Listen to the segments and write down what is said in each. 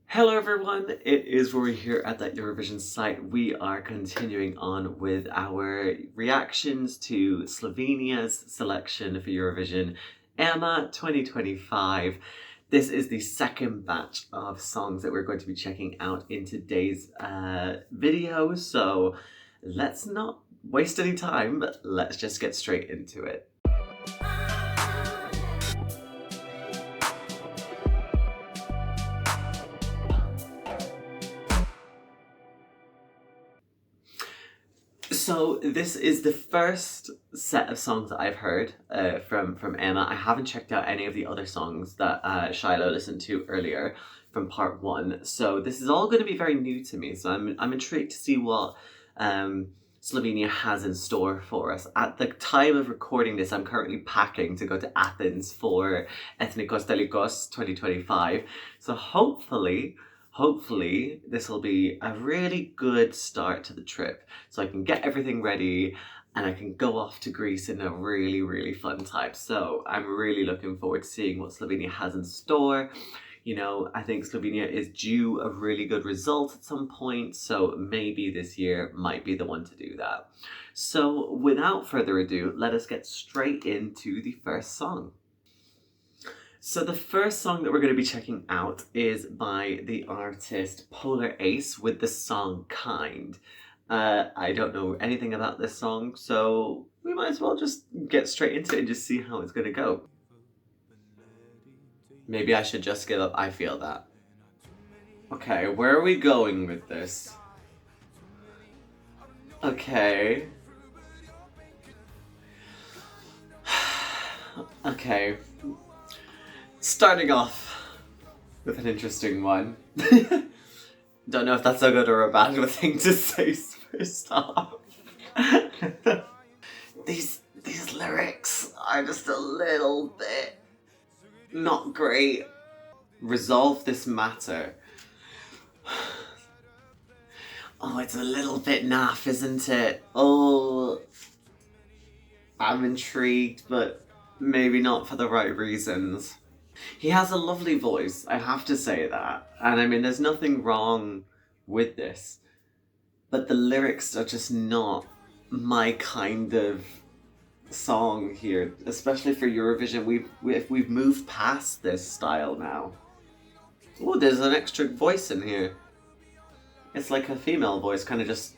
Hello everyone, it is Rory here at that Eurovision site. We are continuing on with our reactions to Slovenia's selection for Eurovision EMA 2025. This is the second batch of songs that we're going to be checking out in today's video, so let's not waste any time, but let's just get straight into it. So this is the first set of songs that I've heard from Emma. I haven't checked out any of the other songs that Shiloh listened to earlier from part one. So this is all going to be very new to me. So I'm intrigued to see what Slovenia has in store for us. At the time of recording this, I'm currently packing to go to Athens for Ethnikos Telikos 2025. So hopefully this will be a really good start to the trip, so I can get everything ready and I can go off to Greece in a really fun time. So I'm really looking forward to seeing what Slovenia has in store. You know, I think Slovenia is due a really good result at some point, so maybe this year might be the one to do that. So without further ado, let us get straight into the first song. So the first song that we're going to be checking out is by the artist PolarAce with the song Kind. I don't know anything about this song, so we might as well just get straight into it and just see how it's going to go. Maybe I should just give up, I feel that. Okay, where are we going with this? Okay. Okay. Starting off with an interesting one. Don't know if that's a good or a bad thing to say first off. These lyrics are just a little bit not great. Resolve this matter. Oh, it's a little bit naff, isn't it? Oh, I'm intrigued, but maybe not for the right reasons. He has a lovely voice, I have to say that. And I mean, there's nothing wrong with this. But the lyrics are just not my kind of song here, especially for Eurovision. We've moved past this style now. Oh, there's an extra voice in here. It's like a female voice kind of just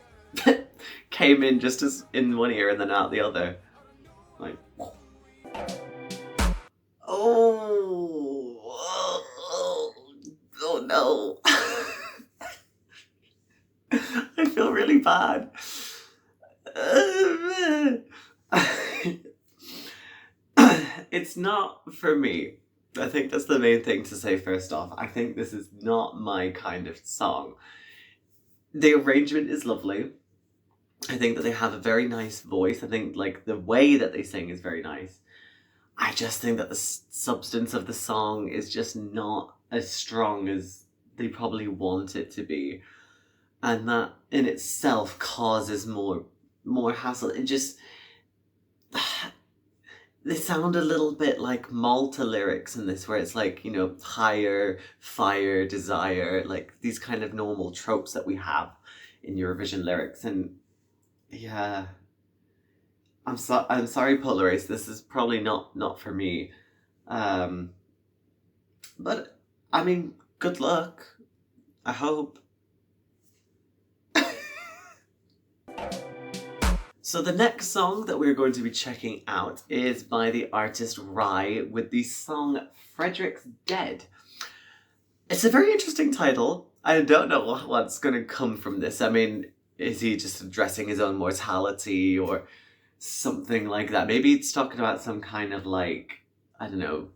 came in just as in one ear and then out the other. Like, oh no. I feel really bad. It's not for me. I think that's the main thing to say first off. I think this is not my kind of song. The arrangement is lovely. I think that they have a very nice voice. I think like the way that they sing is very nice. I just think that the substance of the song is just not as strong as they probably want it to be. And that in itself causes more hassle. It just... They sound a little bit like Malta lyrics in this, where it's like, you know, higher, fire, desire, like these kind of normal tropes that we have in Eurovision lyrics. And yeah... I'm sorry, PolarAce, this is probably not for me. But, I mean, good luck. I hope. So the next song that we're going to be checking out is by the artist Rory with the song Frederick's Dead. It's a very interesting title. I don't know what's going to come from this. I mean, is he just addressing his own mortality or something like that? Maybe it's talking about some kind of like, I don't know,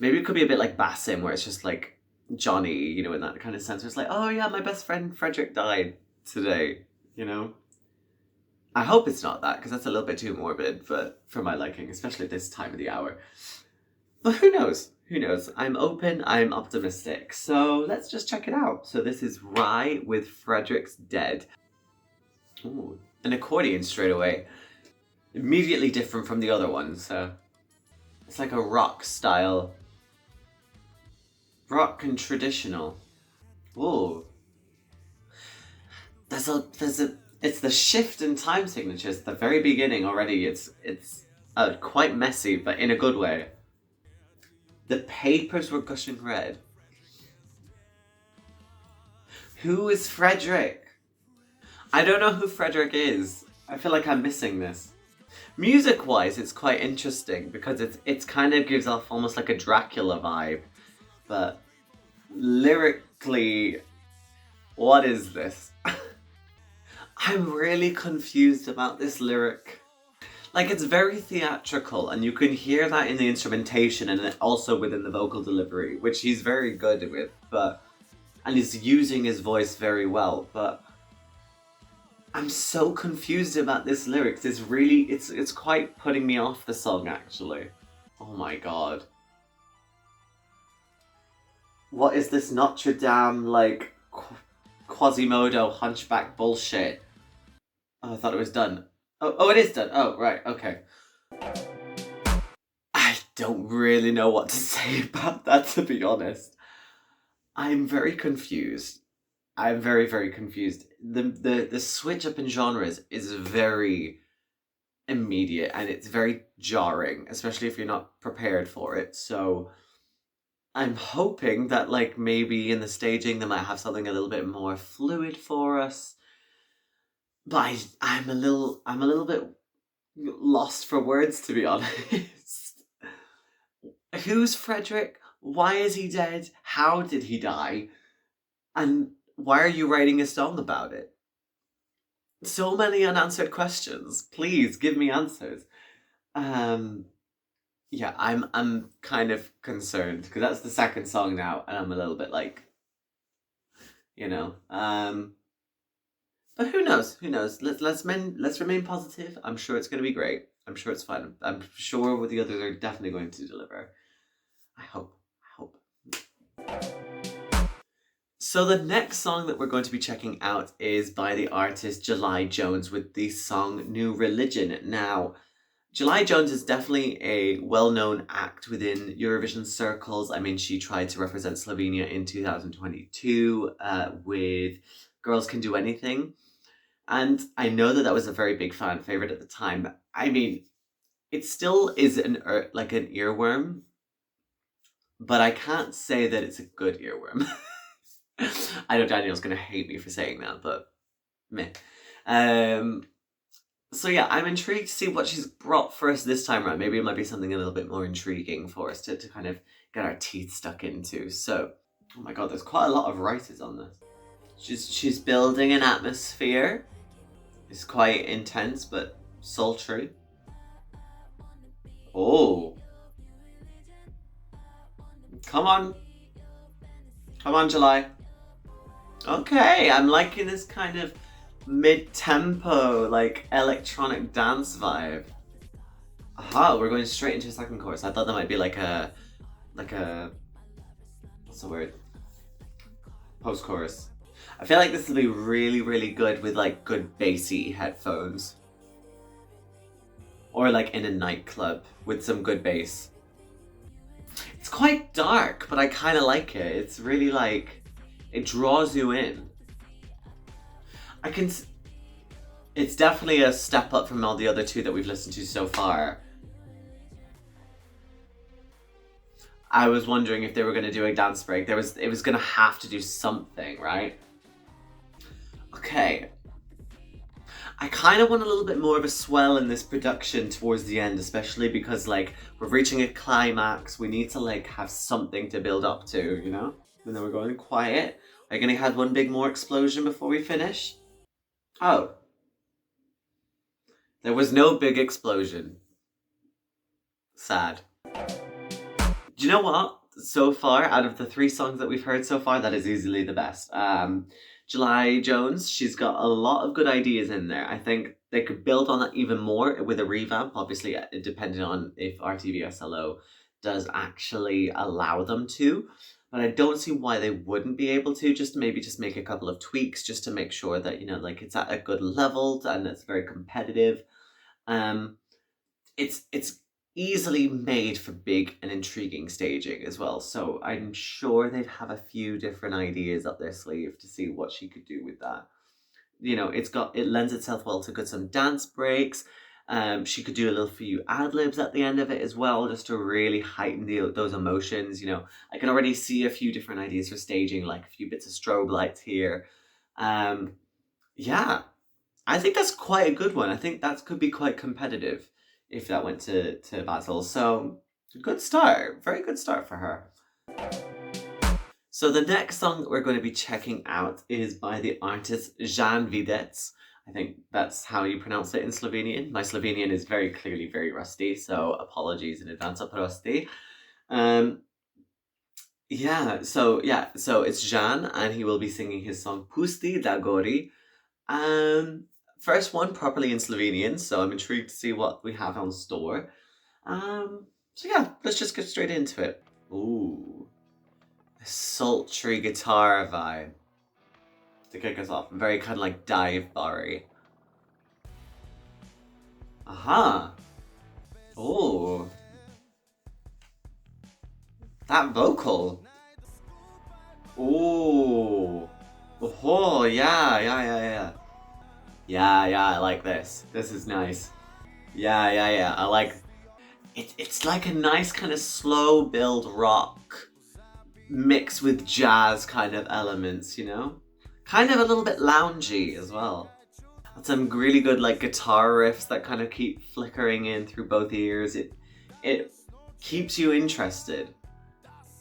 maybe it could be a bit like Basim, where it's just like Johnny, you know, in that kind of sense, where it's like, oh yeah, my best friend Frederick died today, you know? I hope it's not that, because that's a little bit too morbid for my liking, especially at this time of the hour. But who knows? Who knows? I'm open, I'm optimistic. So let's just check it out. So this is Rye with Frederick's Dead. Ooh, an accordion straight away. Immediately different from the other ones. It's like a rock style. Rock and traditional. Ooh. It's the shift in time signatures at the very beginning already. It's quite messy, but in a good way. The papers were gushing red. Who is Frederick? I don't know who Frederick is. I feel like I'm missing this. Music-wise, it's quite interesting because it's kind of gives off almost like a Dracula vibe, but lyrically, what is this? I'm really confused about this lyric. Like, it's very theatrical, and you can hear that in the instrumentation and also within the vocal delivery, which he's very good with, and he's using his voice very well, but I'm so confused about this lyrics. It's quite putting me off the song, actually. Oh my god. What is this Notre Dame, like, Quasimodo hunchback bullshit? Oh, I thought it was done. Oh, it is done. Oh, right, okay. I don't really know what to say about that, to be honest. I'm very confused. I'm very, very confused. The switch up in genres is very immediate and it's very jarring, especially if you're not prepared for it. So I'm hoping that, like, maybe in the staging they might have something a little bit more fluid for us. But I'm a little bit lost for words, to be honest. Who's Frederick? Why is he dead? How did he die? And why are you writing a song about it? So many unanswered questions. Please give me answers. Yeah, I'm kind of concerned because that's the second song now, and I'm a little bit like, you know. But who knows? Who knows? Let's remain positive. I'm sure it's going to be great. I'm sure it's fun. I'm sure the others are definitely going to deliver. I hope. So the next song that we're going to be checking out is by the artist July Jones with the song New Religion. Now, July Jones is definitely a well-known act within Eurovision circles. I mean, she tried to represent Slovenia in 2022 with Girls Can Do Anything. And I know that was a very big fan favorite at the time. I mean, it still is an earworm, but I can't say that it's a good earworm. I know Daniel's gonna hate me for saying that, but meh. So yeah, I'm intrigued to see what she's brought for us this time around. Maybe it might be something a little bit more intriguing for us to kind of get our teeth stuck into. So, oh my god, there's quite a lot of writers on this. She's building an atmosphere. It's quite intense but sultry. Oh. Come on. Come on, July. Okay, I'm liking this kind of mid-tempo, like, electronic dance vibe. Aha, we're going straight into a second chorus. I thought that might be like a, what's the word? Post-chorus. I feel like this will be really, really good with, like, good bassy headphones. Or, like, in a nightclub with some good bass. It's quite dark, but I kind of like it. It's really, like, it draws you in. It's definitely a step up from all the other two that we've listened to so far. I was wondering if they were going to do a dance break. It was going to have to do something, right? Okay. I kind of want a little bit more of a swell in this production towards the end, especially because, like, we're reaching a climax. We need to, like, have something to build up to, you know? And then we're going quiet. Are you going to have one big more explosion before we finish? Oh. There was no big explosion. Sad. Do you know what? So far, out of the 3 songs that we've heard so far, that is easily the best. July Jones, she's got a lot of good ideas in there. I think they could build on that even more with a revamp, obviously, depending on if RTVSlo does actually allow them to. But I don't see why they wouldn't be able to, just make a couple of tweaks just to make sure that, you know, like, it's at a good level and it's very competitive. It's easily made for big and intriguing staging as well. So I'm sure they'd have a few different ideas up their sleeve to see what she could do with that. You know, it lends itself well to good some dance breaks. She could do a little few ad libs at the end of it as well, just to really heighten those emotions. You know, I can already see a few different ideas for staging, like a few bits of strobe lights here. Yeah, I think that's quite a good one. I think that could be quite competitive if that went to Basil. So good start, very good start for her. So the next song that we're going to be checking out is by the artist Žan Videc. I think that's how you pronounce it in Slovenian. My Slovenian is very clearly very rusty, so apologies in advance, Prosti. So it's Žan, and he will be singing his song Pusti da gori. First one properly in Slovenian, so I'm intrigued to see what we have on store. So yeah, let's just get straight into it. Ooh, a sultry guitar vibe to kick us off. Very kind of like dive bar-y. Aha. Oh, that vocal. Oh. Oh, yeah. Yeah, I like this. This is nice. Yeah. I like it. It's like a nice kind of slow build rock mixed with jazz kind of elements, you know? Kind of a little bit loungy as well. And some really good like guitar riffs that kind of keep flickering in through both ears. It keeps you interested.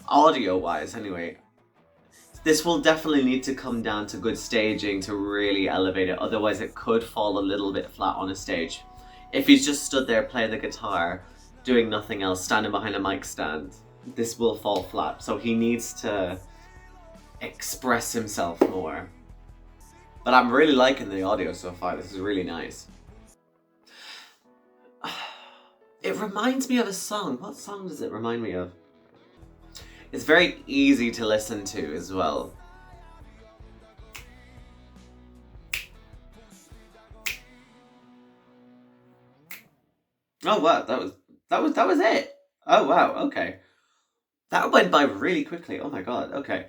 Audio wise, anyway. This will definitely need to come down to good staging to really elevate it, otherwise it could fall a little bit flat on a stage. If he's just stood there playing the guitar, doing nothing else, standing behind a mic stand, this will fall flat. So he needs to express himself more. But I'm really liking the audio so far, this is really nice. It reminds me of a song. What song does it remind me of? It's very easy to listen to as well. Oh wow, that was it. Oh wow, okay. That went by really quickly. Oh my god, okay.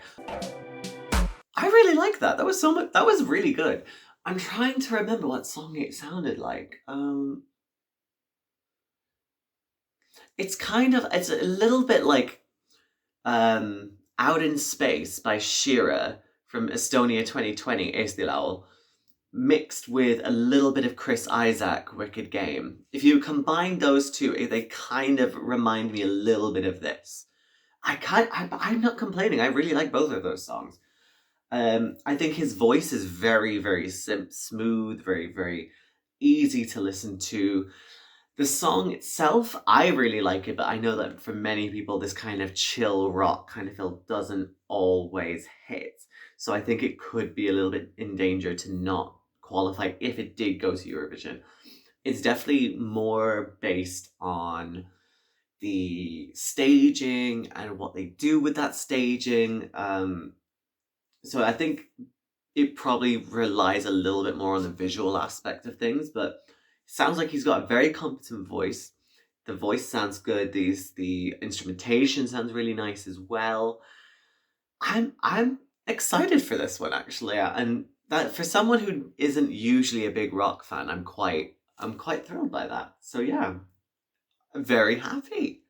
I really like that. That was so much. That was really good. I'm trying to remember what song it sounded like. It's a little bit like Out in Space by Shira from Estonia 2020, Eesti, mixed with a little bit of Chris Isaak, Wicked Game. If you combine those two, they kind of remind me a little bit of this. I'm not complaining. I really like both of those songs. I think his voice is very, very smooth, very, very easy to listen to. The song itself, I really like it, but I know that for many people, this kind of chill rock kind of feel doesn't always hit. So I think it could be a little bit in danger to not qualify if it did go to Eurovision. It's definitely more based on the staging and what they do with that staging. So I think it probably relies a little bit more on the visual aspect of things, but sounds like he's got a very competent voice. The voice sounds good. The instrumentation sounds really nice as well. I'm excited for this one actually, and that for someone who isn't usually a big rock fan, I'm quite thrilled by that. So yeah, I'm very happy.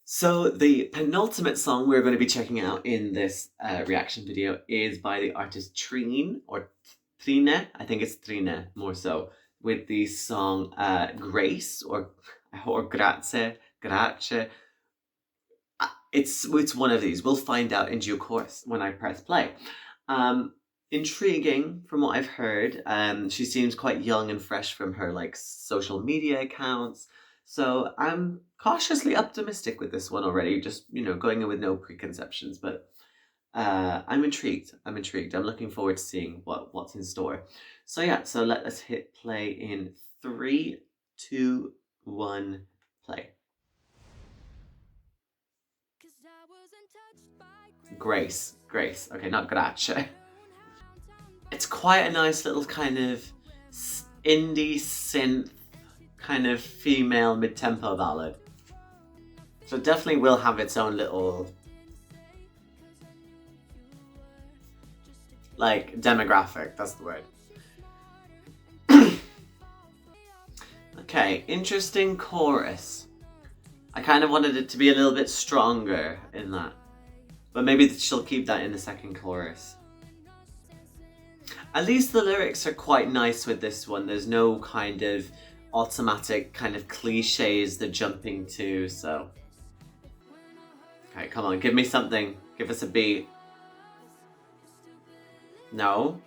So the penultimate song we're going to be checking out in this reaction video is by the artist Trine, or Trine, I think it's Trine more so, with the song Grace or Grazie. It's one of these. We'll find out in due course when I press play. Intriguing from what I've heard. She seems quite young and fresh from her like social media accounts. So I'm cautiously optimistic with this one already, just, going in with no preconceptions, but I'm intrigued. I'm looking forward to seeing what's in store. So yeah, so let us hit play in 3, 2, 1, play. Grace. Okay, not Grace. It's quite a nice little kind of indie synth kind of female mid-tempo ballad. So it definitely will have its own little, like, demographic, that's the word. Okay, interesting chorus. I kind of wanted it to be a little bit stronger in that. But maybe she'll keep that in the second chorus. At least the lyrics are quite nice with this one. There's no kind of automatic kind of cliches they're jumping to, so. Okay, come on, give me something. Give us a beat. No?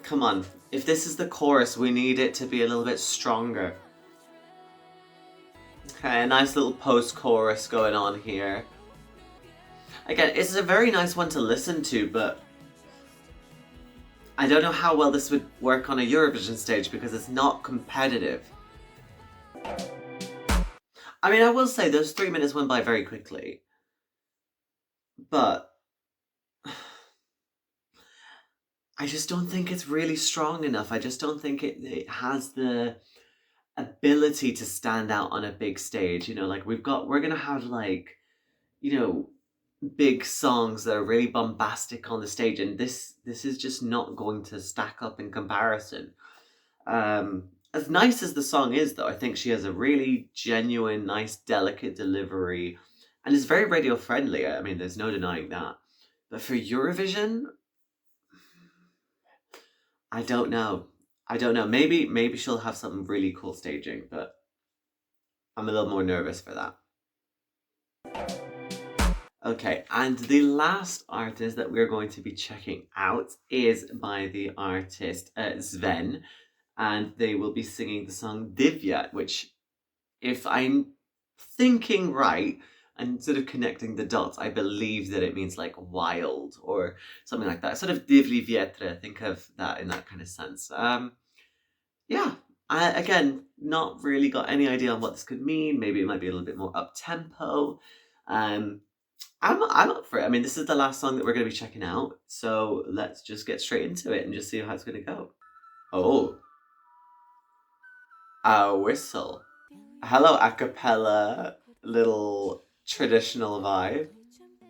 Come on. If this is the chorus, we need it to be a little bit stronger. Okay, a nice little post-chorus going on here. Again, it's a very nice one to listen to, but I don't know how well this would work on a Eurovision stage because it's not competitive. I mean, I will say those 3 minutes went by very quickly, but I just don't think it's really strong enough. I just don't think it has the ability to stand out on a big stage. You know, like we're gonna have like, you know, big songs that are really bombastic on the stage, and this is just not going to stack up in comparison. As nice as the song is, though, I think she has a really genuine, nice, delicate delivery, and is very radio friendly. I mean, there's no denying that. But for Eurovision, I don't know. Maybe she'll have something really cool staging, but I'm a little more nervous for that. Okay, and the last artist that we're going to be checking out is by the artist ZveN, and they will be singing the song Divya, which, if I'm thinking right and sort of connecting the dots, I believe that it means like wild or something like that. Sort of Divli Vietre, think of that in that kind of sense. Yeah, I, again, not really got any idea on what this could mean. Maybe it might be a little bit more up-tempo. I'm up for it. I mean, this is the last song that we're going to be checking out, so let's just get straight into it and just see how it's going to go. Oh. A whistle. Hello, a cappella, little traditional vibe.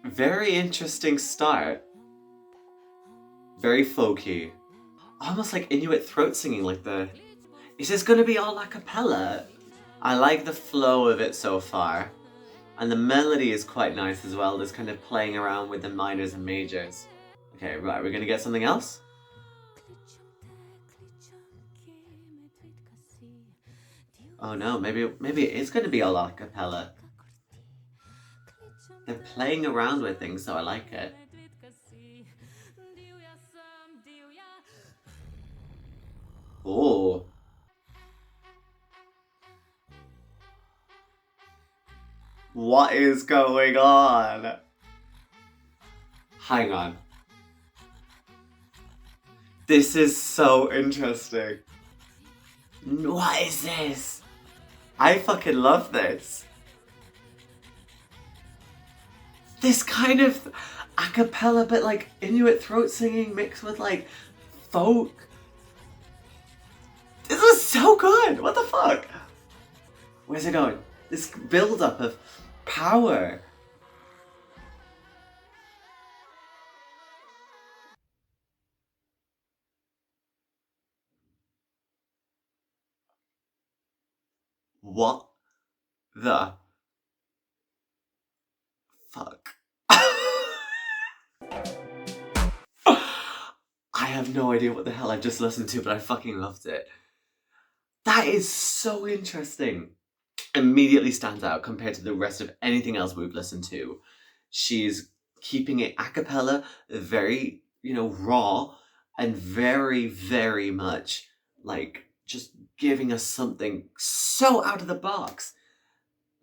Very interesting start. Very folky. Almost like Inuit throat singing, like the... Is this going to be all a cappella? I like the flow of it so far. And the melody is quite nice as well. There's kind of playing around with the minors and majors. Okay, right, we're going to get something else? Oh no, maybe it is going to be all a cappella. They're playing around with things, so I like it. Oh. What is going on? Hang on. This is so interesting. What is this? I fucking love this. This kind of a cappella, but like Inuit throat singing mixed with like folk. This is so good. What the fuck? Where's it going? This build-up of power. What the fuck? I have no idea what the hell I've just listened to, but I fucking loved it. That is so interesting. Immediately stands out compared to the rest of anything else we've listened to. She's keeping it a cappella, very, you know, raw, and very, very much like just giving us something so out of the box.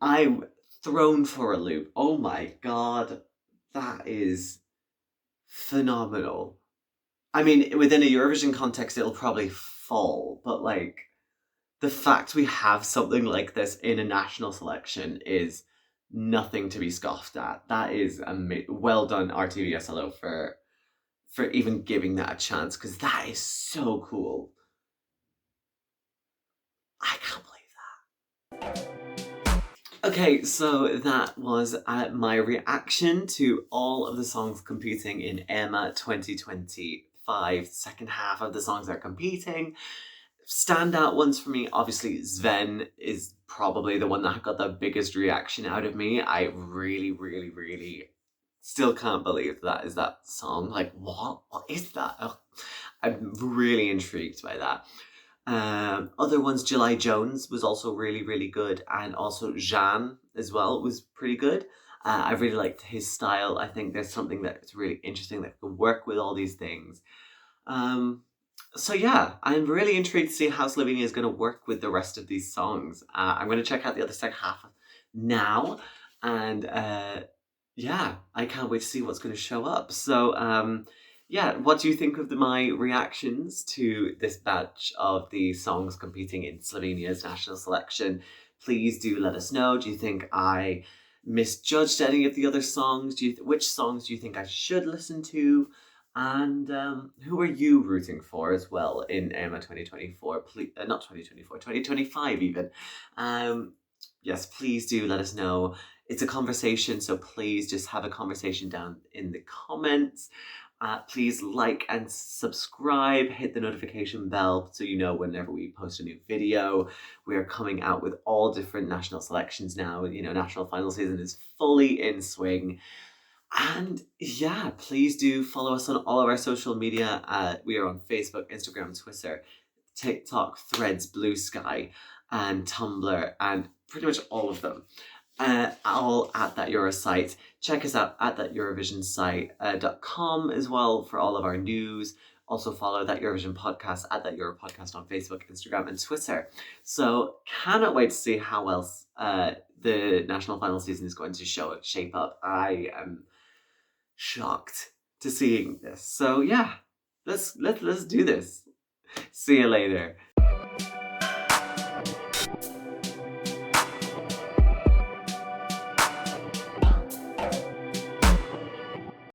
I'm thrown for a loop. Oh my god, that is phenomenal. I mean, within a Eurovision context, it'll probably fall, but like, the fact we have something like this in a national selection is nothing to be scoffed at. That is well done, RTVSlo, for even giving that a chance, because that is so cool. I can't believe that. Okay, so that was my reaction to all of the songs competing in EMA 2025. Second half of the songs that are competing. Standout ones for me, obviously ZveN is probably the one that got the biggest reaction out of me. I really still can't believe that is that song. Like, what? What is that? Ugh. I'm really intrigued by that. Other ones, July Jones was also really good, and also Žan as well was pretty good. I really liked his style. I think there's something that's really interesting that can work with all these things. So yeah, I'm really intrigued to see how Slovenia is going to work with the rest of these songs. I'm going to check out the other second half now, and yeah, I can't wait to see what's going to show up. So yeah, what do you think of my reactions to this batch of the songs competing in Slovenia's national selection? Please do let us know. Do you think I misjudged any of the other songs? Which songs do you think I should listen to? And who are you rooting for as well in EMA 2024? Please, not 2024, 2025 even. Yes, please do let us know. It's a conversation, so please just have a conversation down in the comments. Please like and subscribe, hit the notification bell so you know whenever we post a new video. We are coming out with all different national selections now. You know, national final season is fully in swing. And yeah, please do follow us on all of our social media. We are on Facebook, Instagram, Twitter, TikTok, Threads, Blue Sky, and Tumblr, and pretty much all of them. All at that Euro site. Check us out at that Eurovision site.com as well for all of our news. Also follow that Eurovision podcast at that Euro podcast on Facebook, Instagram, and Twitter. So cannot wait to see how else the national final season is going to shape up. I am shocked to seeing this. So yeah, let's do this. See you later.